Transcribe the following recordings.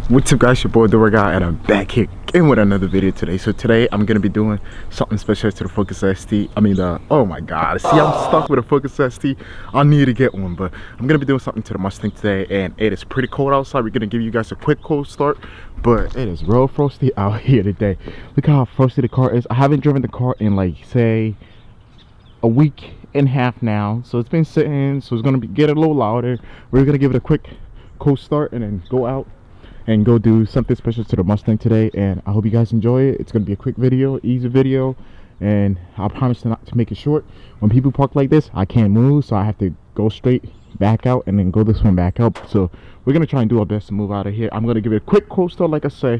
What's up guys, your boy the guy, and I'm back here again with another video today. So today I'm gonna be doing something special to the Focus ST. Oh my god, see, I'm stuck with a Focus ST. I need to get one, but I'm gonna be doing something to the Mustang today, and it is pretty cold outside. We're gonna give you guys a quick cold start, but it is real frosty out here today. Look how frosty the car is. I haven't driven the car in like say a week and a half now, so it's been sitting, so it's gonna get a little louder. We're gonna give it a quick cold start and then go out and go do something special to the Mustang today, and I hope you guys enjoy it. It's gonna be a quick video, easy video, and I promise not to make it short. When people park like this, I can't move, so I have to go straight back out and then go this one back up. So we're gonna try and do our best to move out of here. I'm gonna give it a quick cold start, like I say.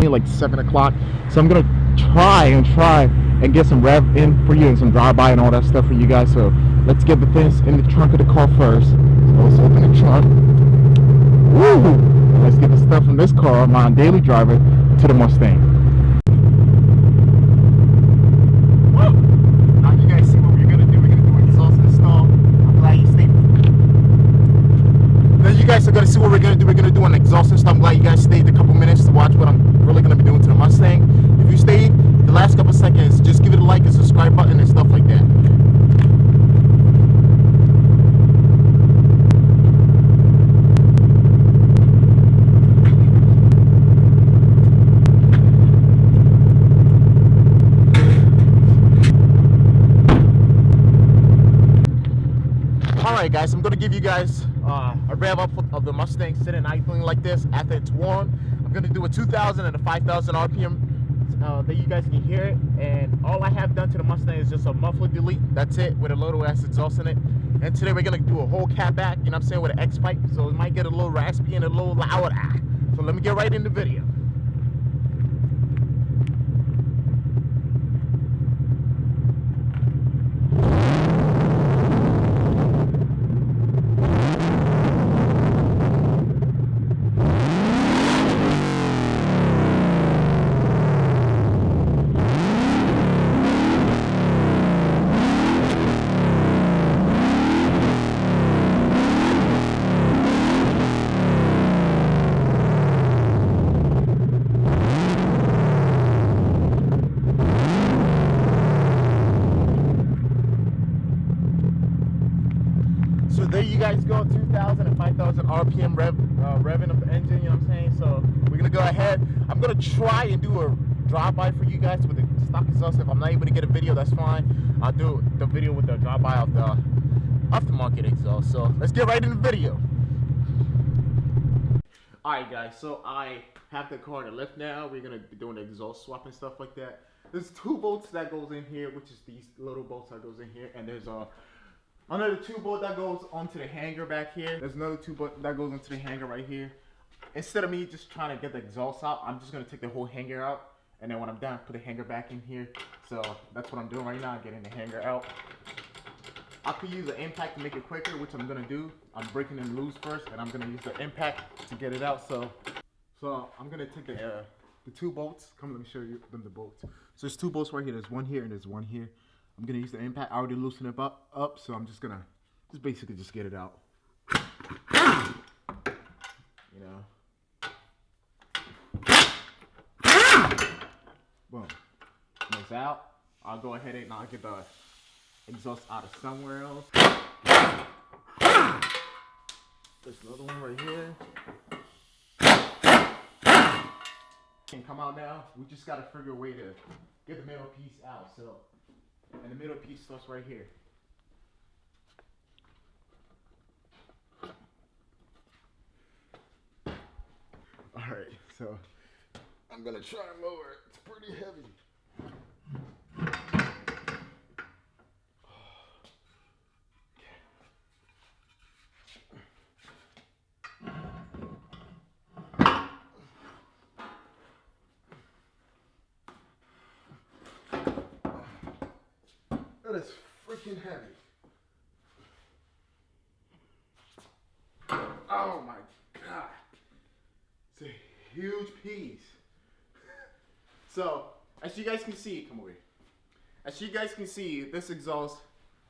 Like 7 o'clock, so I'm gonna try and get some rev in for you and some drive-by and all that stuff for you guys. So let's get the things in the trunk of the car first. So let's open the trunk. Woo! Let's get the stuff from this car, my daily driver, to the Mustang. Woo! Now you guys see what we're gonna do. We're gonna do an exhaust install. I'm glad you stayed. Then you guys are gonna see what we're gonna do. We're gonna do an exhaust install. I'm glad you guys stayed a couple minutes to watch what I'm really gonna be doing to the Mustang. If you stayed the last couple seconds, just give it a like and subscribe button and stuff like that. Alright guys, I'm gonna give you guys a rev up of the Mustang sitting idling like this after it's warm. I'm gonna do a 2,000 and a 5,000 RPM that you guys can hear it. And all I have done to the Mustang is just a muffler delete. That's it, with a little ass exhaust in it. And today we're gonna do a whole cat back, you know what I'm saying, with an X pipe. So it might get a little raspy and a little loud. So let me get right in the video. So there you guys go, 2,000 and 5,000 RPM revving up the engine, you know what I'm saying? So we're gonna go ahead. I'm gonna try and do a drive-by for you guys with the stock exhaust. If I'm not able to get a video, that's fine. I'll do the video with the drive-by of the aftermarket exhaust. So let's get right in the video. Alright guys, so I have the car in the lift now. We're gonna be doing the exhaust swap and stuff like that. There's 2 bolts that goes in here, which is these little bolts that goes in here, and there's another 2 bolt that goes onto the hanger back here. There's another 2 bolt that goes into the hanger right here. Instead of me just trying to get the exhaust out, I'm just gonna take the whole hanger out, and then when I'm done, put the hanger back in here. So that's what I'm doing right now, getting the hanger out. I could use an impact to make it quicker, which I'm gonna do. I'm breaking them loose first, and I'm gonna use the impact to get it out. So I'm gonna take the 2 bolts. Come, let me show you the bolts. So there's 2 bolts right here. There's one here and there's one here. I'm gonna use the impact. I already loosened it up, so I'm just gonna basically just get it out. You know. Boom. It's out. I'll go ahead and I'll get the exhaust out of somewhere else. There's another one right here. Can come out now. We just gotta figure a way to get the middle piece out. So. And the middle piece starts right here. Alright, so I'm gonna try and lower it. It's pretty heavy. That is freaking heavy. Oh my God. It's a huge piece. So, as you guys can see, come over here. As you guys can see, this exhaust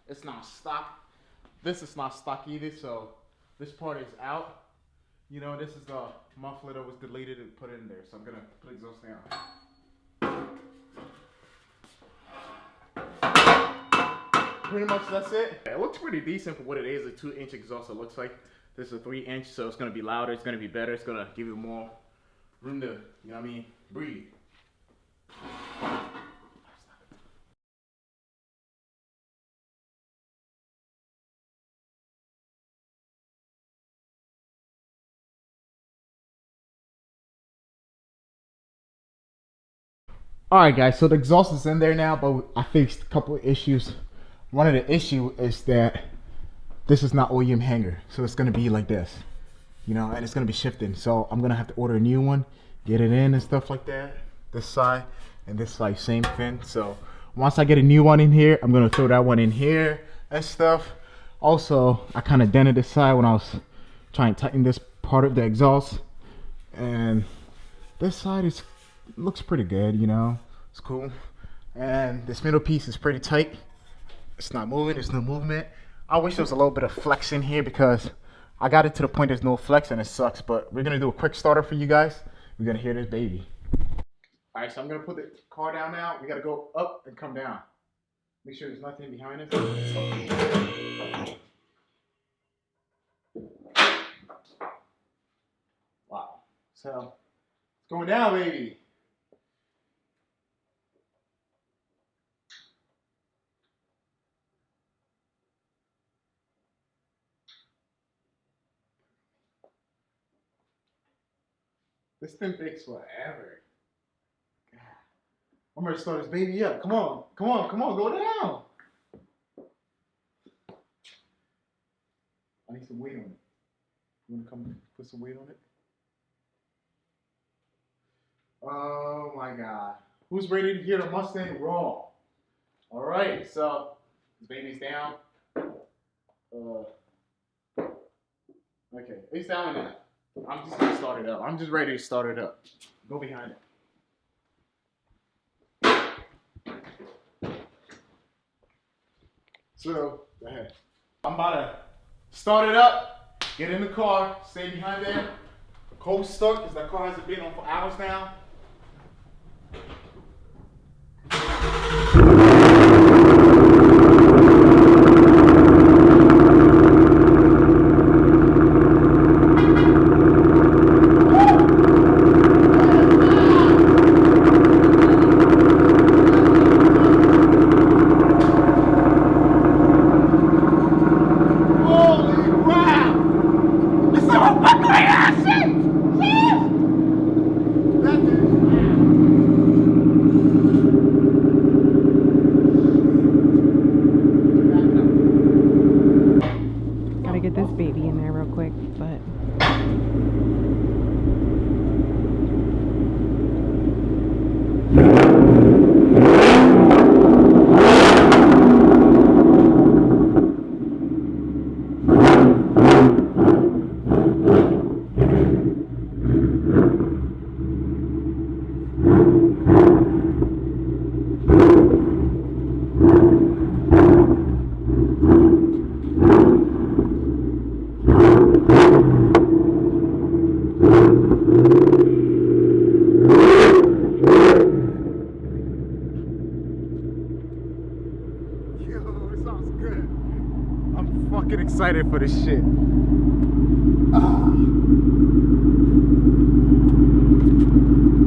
is not stock. This is not stock either, so this part is out. You know, this is the muffler that was deleted and put in there. So I'm gonna put exhaust down. Pretty much that's it. It looks pretty decent for what it is. A 2-inch exhaust, it looks like. This is a 3-inch, so it's gonna be louder, it's gonna be better, it's gonna give you more room to, you know what I mean, breathe. Alright guys, so the exhaust is in there now, but I fixed a couple of issues. One of the issues is that this is not OEM hanger, so it's gonna be like this, you know, and it's gonna be shifting. So I'm gonna have to order a new one, get it in and stuff like that. This side and this side, same thing. So once I get a new one in here, I'm gonna throw that one in here and stuff. Also, I kind of dented this side when I was trying to tighten this part of the exhaust, and this side looks pretty good, you know, it's cool. And this middle piece is pretty tight. It's not moving, there's no movement. I wish there was a little bit of flex in here because I got it to the point there's no flex and it sucks, but we're gonna do a quick starter for you guys. We're gonna hear this baby. All right, so I'm gonna put the car down now. We gotta go up and come down. Make sure there's nothing behind us. Wow, so it's going down, baby. This thing takes forever. God. I'm ready to start this baby up. Come on, come on, come on, go down. I need some weight on it. You wanna come put some weight on it? Oh my God. Who's ready to hear the Mustang raw? All right, so this baby's down. Okay, it's down now. I'm just gonna start it up. I'm just ready to start it up. Go behind it. So, go ahead. I'm about to start it up, get in the car, stay behind there. Cold stuck because that car hasn't been on for hours now. Fucking excited for this shit.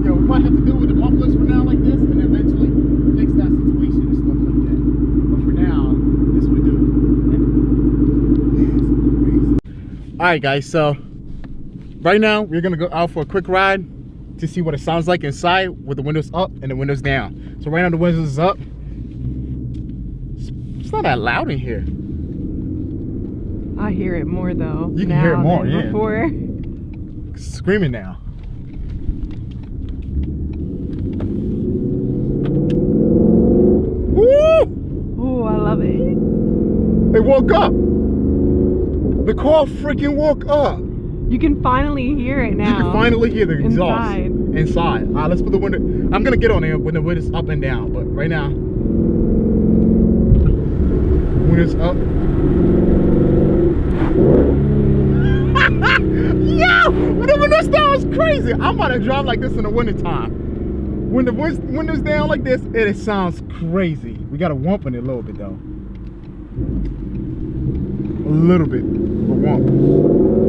Yo, we might have to deal with the mufflers for now like this and eventually fix that situation and stuff like that. But for now, this we do. Alright guys, so right now we're gonna go out for a quick ride to see what it sounds like inside with the windows up and the windows down. So right now the windows is up. It's not that loud in here. I hear it more though. You can hear it more, yeah. Before. Screaming now. Woo! Oh, I love it. It woke up. The car freaking woke up. You can finally hear it now. You can finally hear the exhaust. Inside. All right, let's put the window. I'm gonna get on there when the window's up and down, but right now, window's up. Yo, the window's down is crazy. I'm about to drive like this in the wintertime. When the window's down like this, it sounds crazy. We gotta wump in it a little bit though. A little bit, but wump.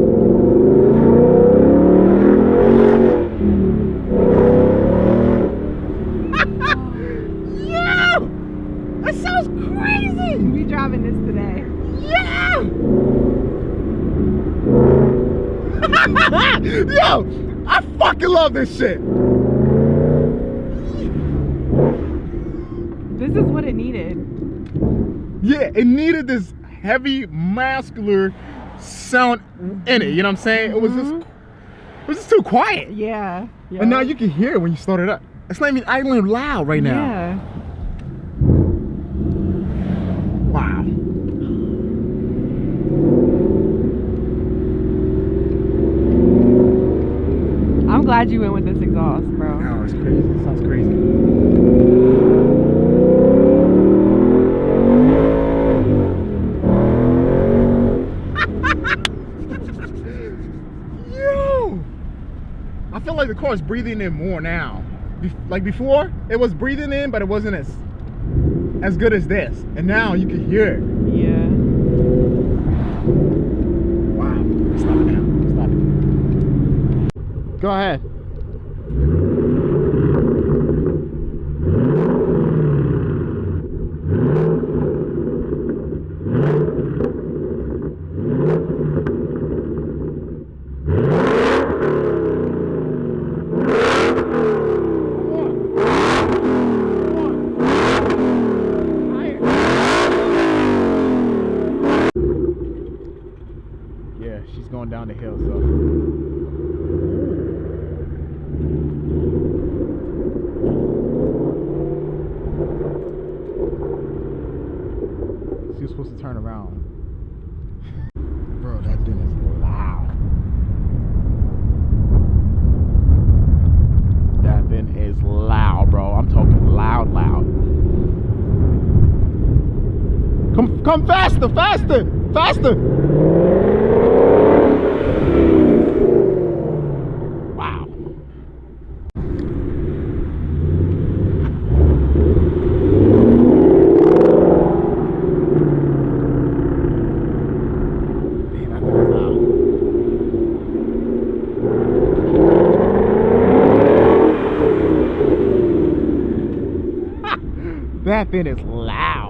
That sounds crazy! We driving this today. Yeah! Yo! I fucking love this shit! This is what it needed. Yeah, it needed this heavy, muscular sound in it, you know what I'm saying? It was just too quiet. Yeah. And now you can hear it when you start it up. It's not even idling loud right now. Yeah. Wow. I'm glad you went with this exhaust, bro. Oh, it's crazy. It sounds crazy. Yo! I feel like the car is breathing in more now. Like before, it was breathing in, but it wasn't as good as this. And now you can hear it. Yeah. Wow. Stop it now. Stop it. Go ahead. Yeah, she's going down the hill, so. She was supposed to turn around. Bro, that thing is loud. That thing is loud, bro. I'm talking loud. Come faster, faster! Wow. That thing is loud.